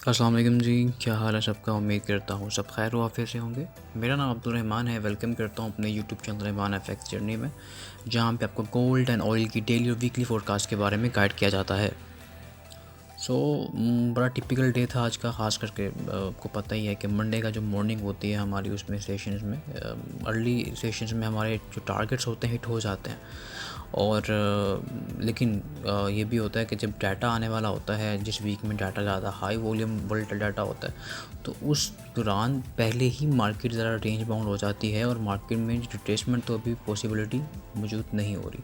अस्सलाम वालेकुम जी, क्या हाल है सबका। उम्मीद करता हूँ सब खैर वाफ़ियत से होंगे। मेरा नाम अब्दुल रहमान है। वेलकम करता हूँ अपने YouTube channel Rahman FX journey में, जहाँ पे आपको गोल्ड एंड ऑयल की डेली और वीकली फोरकास्ट के बारे में गाइड किया जाता है। बड़ा टिपिकल डे था आज का, ख़ास करके आपको पता ही है कि मंडे का जो मॉर्निंग होती है हमारी, उसमें सेशंस में अर्ली सेशंस में हमारे जो टारगेट्स होते हैं हिट हो जाते हैं। और लेकिन ये भी होता है कि जब डाटा आने वाला होता है, जिस वीक में डाटा ज़्यादा हाई वॉल्यूम वोलेटाइल डाटा होता है, तो उस दौरान पहले ही मार्केट ज़रा रेंज बाउंड हो जाती है और मार्केट में रिट्रेसमेंट तो अभी पॉसिबिलिटी मौजूद नहीं हो रही।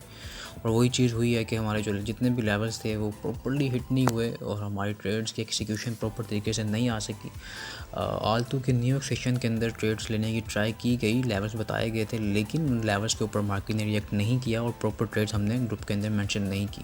और वही चीज़ हुई है कि हमारे जो जितने भी लेवल्स थे वो प्रॉपर्ली हिट नहीं हुए और हमारी ट्रेड्स की एक्सिक्यूशन प्रॉपर तरीके से नहीं आ सकी। आलतू के न्यूयॉर्क सेशन के अंदर ट्रेड्स लेने की ट्राई की गई, लेवल्स बताए गए थे, लेकिन उन लेवल्स के ऊपर मार्केट ने रिएक्ट नहीं किया और प्रॉपर ट्रेड्स हमने ग्रुप के अंदर मेंशन नहीं की।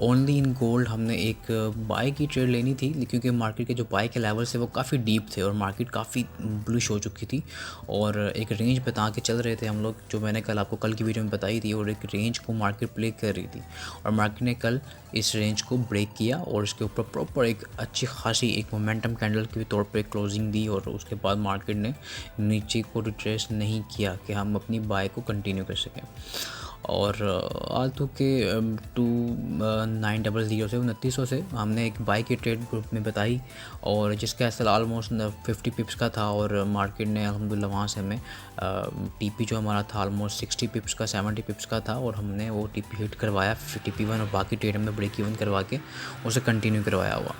ओनली इन गोल्ड हमने एक बाय की ट्रेड लेनी थी, क्योंकि मार्केट के जो बाय के लेवल्स थे वो काफ़ी डीप थे और मार्केट काफ़ी बुलिश हो चुकी थी और एक रेंज बता के चल रहे थे हम लोग, जो मैंने कल आपको कल की वीडियो में बताई थी, और एक रेंज को मार्केट प्ले कर रही थी और मार्केट ने कल इस रेंज को ब्रेक किया और इसके ऊपर प्रॉपर एक अच्छी खासी एक मोमेंटम कैंडल के तौर पे क्लोजिंग दी और उसके बाद मार्केट ने नीचे को रिट्रेस नहीं किया कि हम अपनी बाय को कंटिन्यू कर सकें। और आलतू के 2900 से 2900 से हमने एक बाई की ट्रेड ग्रुप में बताई और जिसका एस एल ऑलमोस्ट 50 पिप्स का था और मार्केट ने अल्हम्दुलिल्लाह वहाँ से हमें टीपी जो हमारा था ऑलमोस्ट 60 पिप्स का 70 पिप्स का था और हमने वो टीपी हिट करवाया TP1 और बाकी ट्रेड में ब्रेक इवन करवा के उसे कंटिन्यू करवाया हुआ।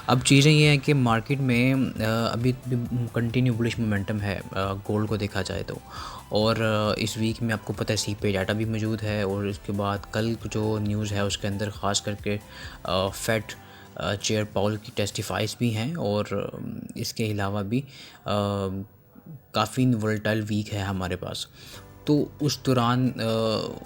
अब चीज़ें ये हैं कि मार्केट में अभी कंटिन्यू बुलिश मोमेंटम है गोल्ड को देखा जाए तो। और इस वीक में आपको पता है CPI डाटा भी मौजूद है और उसके बाद कल जो न्यूज़ है उसके अंदर ख़ास करके फेड चेयर पाउल की टेस्टिफाइज भी हैं और इसके अलावा भी काफ़ी वोलेटाइल वीक है हमारे पास। तो उस दौरान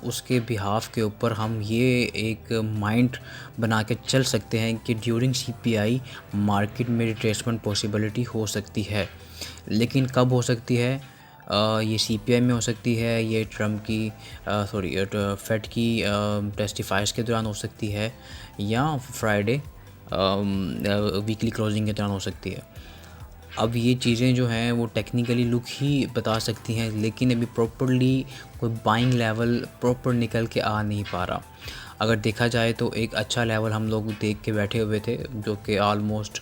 उसके बिहाफ के ऊपर हम ये एक माइंड बना के चल सकते हैं कि ड्यूरिंग CPI मार्केट में रिट्रेसमेंट पॉसिबिलिटी हो सकती है, लेकिन कब हो सकती है? ये CPI में हो सकती है, ये ट्रम्प की फेड की टेस्टिफाइज के दौरान हो सकती है, या फ्राइडे वीकली क्लोजिंग के दौरान हो सकती है। अब ये चीज़ें जो हैं वो टेक्निकली लुक ही बता सकती हैं, लेकिन अभी प्रॉपरली कोई बाइंग लेवल प्रॉपर निकल के आ नहीं पा रहा। अगर देखा जाए तो एक अच्छा लेवल हम लोग देख के बैठे हुए थे जो कि ऑलमोस्ट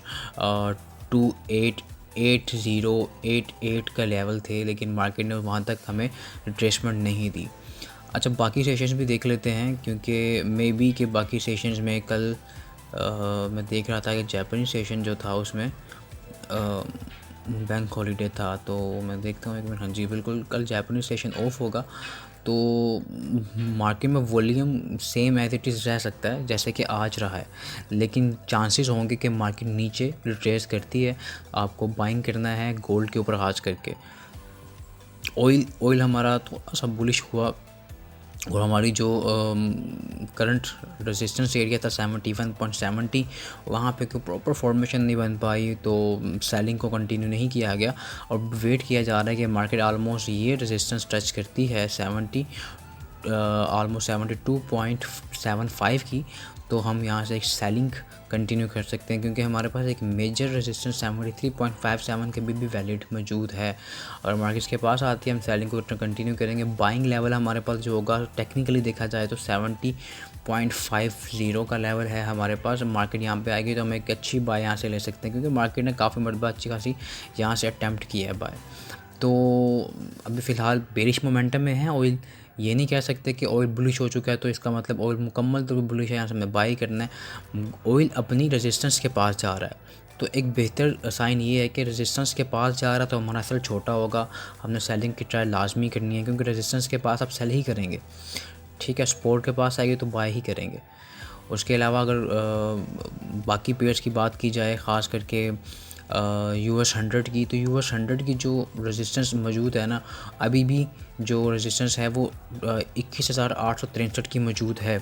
288088 का लेवल थे, लेकिन मार्केट ने वहाँ तक हमें रिट्रेसमेंट नहीं दी। अच्छा, बाकी सेशंस भी देख लेते हैं, क्योंकि मे बी के बाकी सेशंस में कल मैं देख रहा था कि जापानी सेशन जो था उसमें बैंक हॉलीडे था, तो मैं देखता हूँ एक मिनट। हाँ जी, बिल्कुल कल जापानी सेशन ऑफ होगा, तो मार्केट में volume same as it is रह सकता है जैसे कि आज रहा है, लेकिन चांसेस होंगे कि मार्केट नीचे रिट्रेस करती है। आपको बाइंग करना है गोल्ड के ऊपर खास करके। ऑयल हमारा थोड़ा सा बुलिश हुआ और हमारी जो करंट रेजिस्टेंस एरिया था 71.70, वहाँ पे कोई प्रॉपर फॉर्मेशन नहीं बन पाई, तो सेलिंग को कंटिन्यू नहीं किया गया और वेट किया जा रहा है कि मार्केट ऑलमोस्ट ये रेजिस्टेंस टच करती है 70 ऑलमोस्ट 72.75 की, तो हम यहाँ से एक सेलिंग कंटिन्यू कर सकते हैं, क्योंकि हमारे पास एक मेजर रेजिस्टेंस 73.57 के भी वैलिड मौजूद है और मार्केट के पास आती है हम सेलिंग को कंटिन्यू करेंगे। बाइंग लेवल हमारे पास जो होगा टेक्निकली देखा जाए तो 70.50 का लेवल है हमारे पास। मार्केट यहाँ पे आएगी तो हम एक अच्छी बाय यहाँ से ले सकते हैं, क्योंकि मार्केट ने काफ़ी मरतबा अच्छी खासी यहाँ से अटैम्प्ट किया है बाय। तो अभी फ़िलहाल बेरिश मोमेंटम में है ऑयल। ये नहीं कह सकते कि ऑयल बुलिश हो चुका है तो इसका मतलब ऑयल मुकम्मल तो बुलिश है, यहाँ से हमें बाई करना है। ऑयल अपनी रेजिस्टेंस के पास जा रहा है, तो एक बेहतर साइन ये है कि रेजिस्टेंस के पास जा रहा है तो हमारा सेल छोटा होगा, हमने सेलिंग की ट्राई लाजमी करनी है, क्योंकि रेजिस्टेंस के पास आप सेल ही करेंगे। ठीक है, सपोर्ट के पास आएगी तो बाय ही करेंगे। उसके अलावा अगर बाकी पेयर्स की बात की जाए, ख़ास करके US 100 की, तो US 100 की जो रेजिस्टेंस मौजूद है ना, अभी भी जो रेजिस्टेंस है वो 21,863 की मौजूद है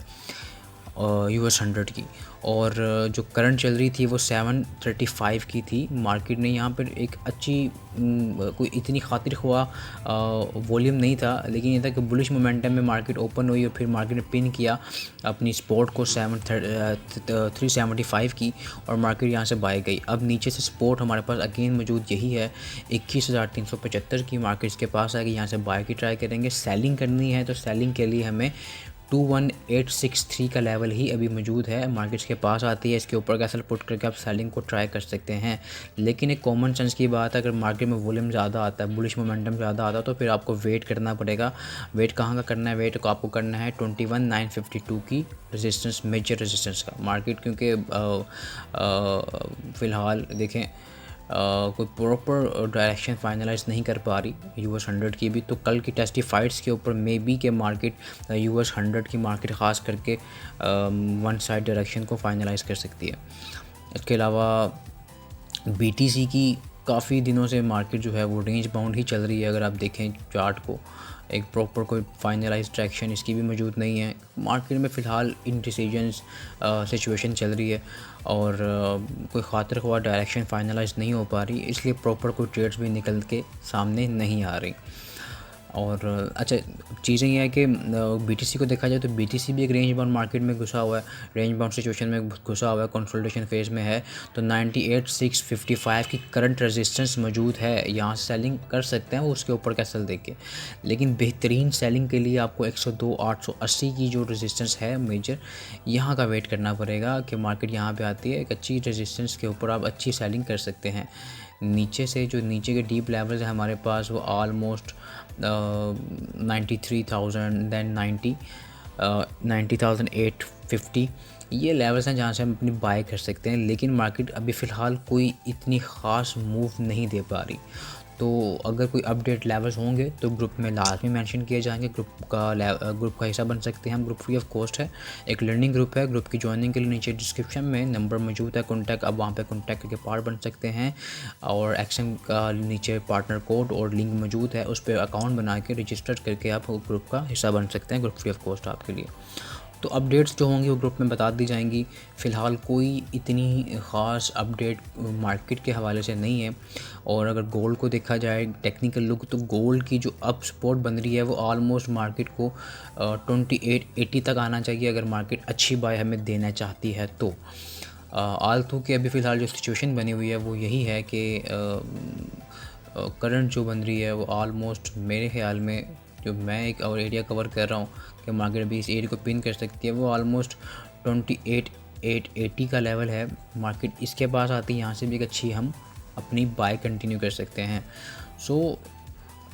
US 100 की, और जो करंट चल रही थी वो 735 की थी। मार्केट ने यहाँ पर एक अच्छी कोई इतनी खातिर ख्वाह वॉल्यूम नहीं था, लेकिन ये था कि बुलिश मोमेंटम में मार्केट ओपन हुई और फिर मार्केट ने पिन किया अपनी सपोर्ट को 375 की, और मार्केट यहाँ से बाय गई। अब नीचे से सपोर्ट हमारे पास अगेन मौजूद यही है 21,375 की। मार्केट के पास आएगी, यहाँ से बाय की ट्राई करेंगे। सेलिंग करनी है तो सेलिंग के लिए हमें 21863 का लेवल ही अभी मौजूद है, मार्केट्स के पास आती है। इसके ऊपर कैसल पुट करके आप सेलिंग को ट्राई कर सकते हैं। लेकिन एक कॉमन सेंस की बात है, अगर मार्केट में वॉल्यूम ज़्यादा आता है, बुलिश मोमेंटम ज़्यादा आता है, तो फिर आपको वेट करना पड़ेगा। वेट कहाँ का करना है? वेट को आपको करना है 21,952 की रेजिस्टेंस, मेजर रेजिस्टेंस का। मार्केट क्योंकि फ़िलहाल देखें कोई प्रॉपर डायरेक्शन फाइनलाइज नहीं कर पा रही US 100 की भी, तो कल की टेस्टिफाइड्स के ऊपर मे बी के मार्केट US 100 की मार्केट ख़ास करके वन साइड डायरेक्शन को फाइनलाइज कर सकती है। इसके अलावा BTC की काफ़ी दिनों से मार्केट जो है वो रेंज बाउंड ही चल रही है। अगर आप देखें चार्ट को, एक प्रॉपर कोई फाइनलाइज ट्रैक्शन इसकी भी मौजूद नहीं है। मार्केट में फ़िलहाल इनडिसीजन्स सिचुएशन चल रही है और कोई खातिर ख्वाह डायरेक्शन फाइनलाइज नहीं हो पा रही, इसलिए प्रॉपर कोई ट्रेड्स भी निकल के सामने नहीं आ रही। और अच्छा, चीज़ें ये है कि BTC को देखा जाए तो BTC भी एक रेंज बाउंड मार्केट में घुसा हुआ है, रेंज बाउंड सिचुएशन में घुसा हुआ है, कंसोलिडेशन फेज़ में है। तो 98,655 की करंट रेजिस्टेंस मौजूद है, यहाँ से सेलिंग कर सकते हैं, वो उसके ऊपर कैसल देख के। लेकिन बेहतरीन सेलिंग के लिए आपको 102,880 की जो रेजिस्टेंस है मेजर, यहाँ का वेट करना पड़ेगा कि मार्केट यहाँ पर आती है। एक अच्छी रेजिस्टेंस के ऊपर आप अच्छी सेलिंग कर सकते हैं। नीचे से जो नीचे के डीप लेवल्स हैं हमारे पास, वो ऑलमोस्ट 93,000, दैन 90,850 ये लेवल्स हैं जहाँ से हम अपनी बाय कर सकते हैं। लेकिन मार्केट अभी फ़िलहाल कोई इतनी ख़ास मूव नहीं दे पा रही, तो अगर कोई अपडेट लेवल्स होंगे तो ग्रुप में लाजमी मेंशन किए जाएंगे। ग्रुप का हिस्सा बन सकते हैं हम। ग्रुप फ्री ऑफ कॉस्ट है, एक लर्निंग ग्रुप है। ग्रुप की ज्वाइनिंग के लिए नीचे डिस्क्रिप्शन में नंबर मौजूद है कॉन्टैक्ट, अब वहाँ पे कॉन्टैक्ट करके पार्ट बन सकते हैं। और एक्सएम का नीचे पार्टनर कोड और लिंक मौजूद है, उस पर अकाउंट बना के रजिस्टर करके आप ग्रुप का हिस्सा बन सकते हैं। ग्रुप फ्री ऑफ कॉस्ट आपके लिए। तो अपडेट्स जो होंगी वो ग्रुप में बता दी जाएंगी। फ़िलहाल कोई इतनी ख़ास अपडेट मार्केट के हवाले से नहीं है। और अगर गोल्ड को देखा जाए टेक्निकल लुक, तो गोल्ड की जो अप सपोर्ट बन रही है वो ऑलमोस्ट मार्केट को 2880 तक आना चाहिए, अगर मार्केट अच्छी बाय हमें देना चाहती है तो। आलतू के अभी फ़िलहाल जो सिचुएशन बनी हुई है वो यही है कि करंट जो बन रही है वो ऑलमोस्ट मेरे ख़्याल में, जो मैं एक और एरिया कवर कर रहा हूँ कि मार्केट भी इस एरिया को पिन कर सकती है, वो ऑलमोस्ट 28,880 का लेवल है। मार्केट इसके पास आती है, यहाँ से भी एक अच्छी हम अपनी बाय कंटिन्यू कर सकते हैं। सो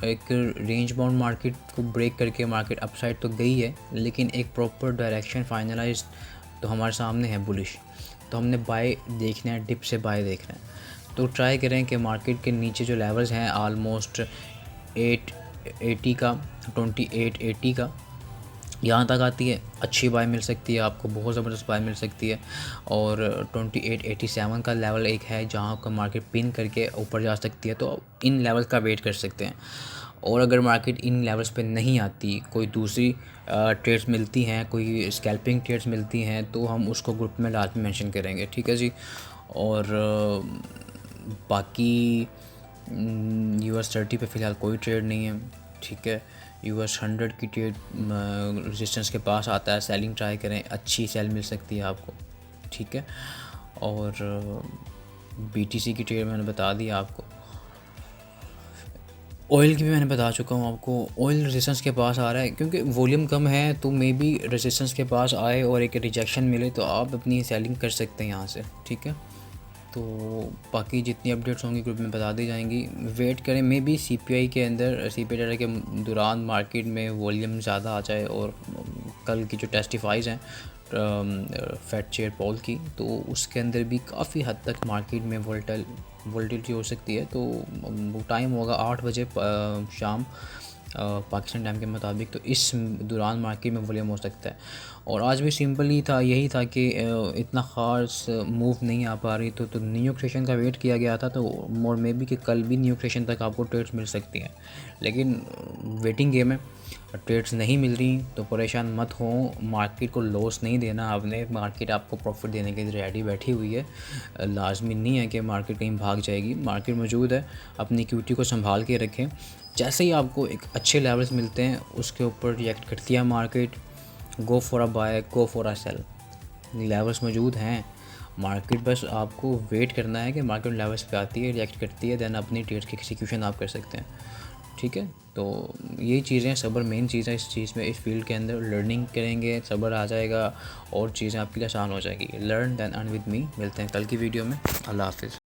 एक रेंज बाउंड मार्केट को ब्रेक करके मार्केट अपसाइड तो गई है, लेकिन एक प्रॉपर डायरेक्शन फाइनलाइज तो हमारे सामने है बुलिश। तो हमने बाय देखना है, डिप से बाय देखना है। तो ट्राई करें कि मार्केट के नीचे जो लेवल्स हैं ऑलमोस्ट 880 का, 2880 का, यहाँ तक आती है, अच्छी बाय मिल सकती है आपको, बहुत ज़बरदस्त बाय मिल सकती है। और 2887 का लेवल एक है जहाँ का मार्केट पिन करके ऊपर जा सकती है, तो इन लेवल का वेट कर सकते हैं। और अगर मार्केट इन लेवल्स पे नहीं आती, कोई दूसरी ट्रेड्स मिलती हैं, कोई स्कैल्पिंग ट्रेड्स मिलती हैं, तो हम उसको ग्रुप में लाजमी मेंशन करेंगे, ठीक है जी। और बाकी US 30 पे फ़िलहाल कोई ट्रेड नहीं है, ठीक है। US 100 की ट्रेड रेजिस्टेंस के पास आता है, सेलिंग ट्राई करें, अच्छी सेल मिल सकती है आपको, ठीक है। और BTC की ट्रेड मैंने बता दिया आपको। ऑयल की भी मैंने बता चुका हूँ आपको। ऑयल रेजिस्टेंस के पास आ रहा है, क्योंकि वॉल्यूम कम है तो मे बी रेजिस्टेंस के पास आए और एक रिजेक्शन मिले तो आप अपनी सेलिंग कर सकते हैं यहाँ से, ठीक है। तो बाकी जितनी अपडेट्स होंगी ग्रुप में बता दी जाएंगी। वेट करें, मे बी CPI के अंदर, CPI डाटा के दौरान मार्केट में वॉल्यूम ज़्यादा आ जाए, और कल की जो टेस्टिफाइज हैं फेड चेयर पॉल की, तो उसके अंदर भी काफ़ी हद तक मार्केट में वोल्टिलिटी हो सकती है। तो वो टाइम होगा 8 बजे शाम पाकिस्तान टाइम के मुताबिक, तो इस दौरान मार्केट में वॉल्यूम हो सकता है। और आज भी सिंपल ही था, यही था कि इतना ख़ास मूव नहीं आ पा रही, तो न्यू क्रिएशन का वेट किया गया था, तो और मे बी कि कल भी न्यू क्रिएशन तक आपको ट्रेड्स मिल सकती हैं, लेकिन वेटिंग गेम है, ट्रेड्स नहीं मिल रही तो परेशान मत हो, मार्केट को लॉस नहीं देना आपने, मार्केट आपको प्रॉफिट देने के लिए रेडी बैठी हुई है, लाजमी नहीं है कि मार्केट कहीं भाग जाएगी, मार्केट मौजूद है, अपनी इक्विटी को संभाल के रखें, जैसे ही आपको एक अच्छे लेवल्स मिलते हैं उसके ऊपर रिएक्ट करती है market, go for a buy, go for a sell, levels मौजूद हैं, मार्केट बस आपको वेट करना है कि मार्केट लेवल्स पे आती है, रिएक्ट करती है, देन अपनी ट्रेड्स की एग्जीक्यूशन आप कर सकते हैं, ठीक है। तो यही चीज़ें, सब्र मेन चीज़ है इस चीज़ में, इस फील्ड के अंदर लर्निंग करेंगे, सब्र आ जाएगा और चीज़ें आपके लिए आसान हो जाएगी। Learn then earn with me, मिलते हैं कल की वीडियो में, अल्लाह हाफिज़।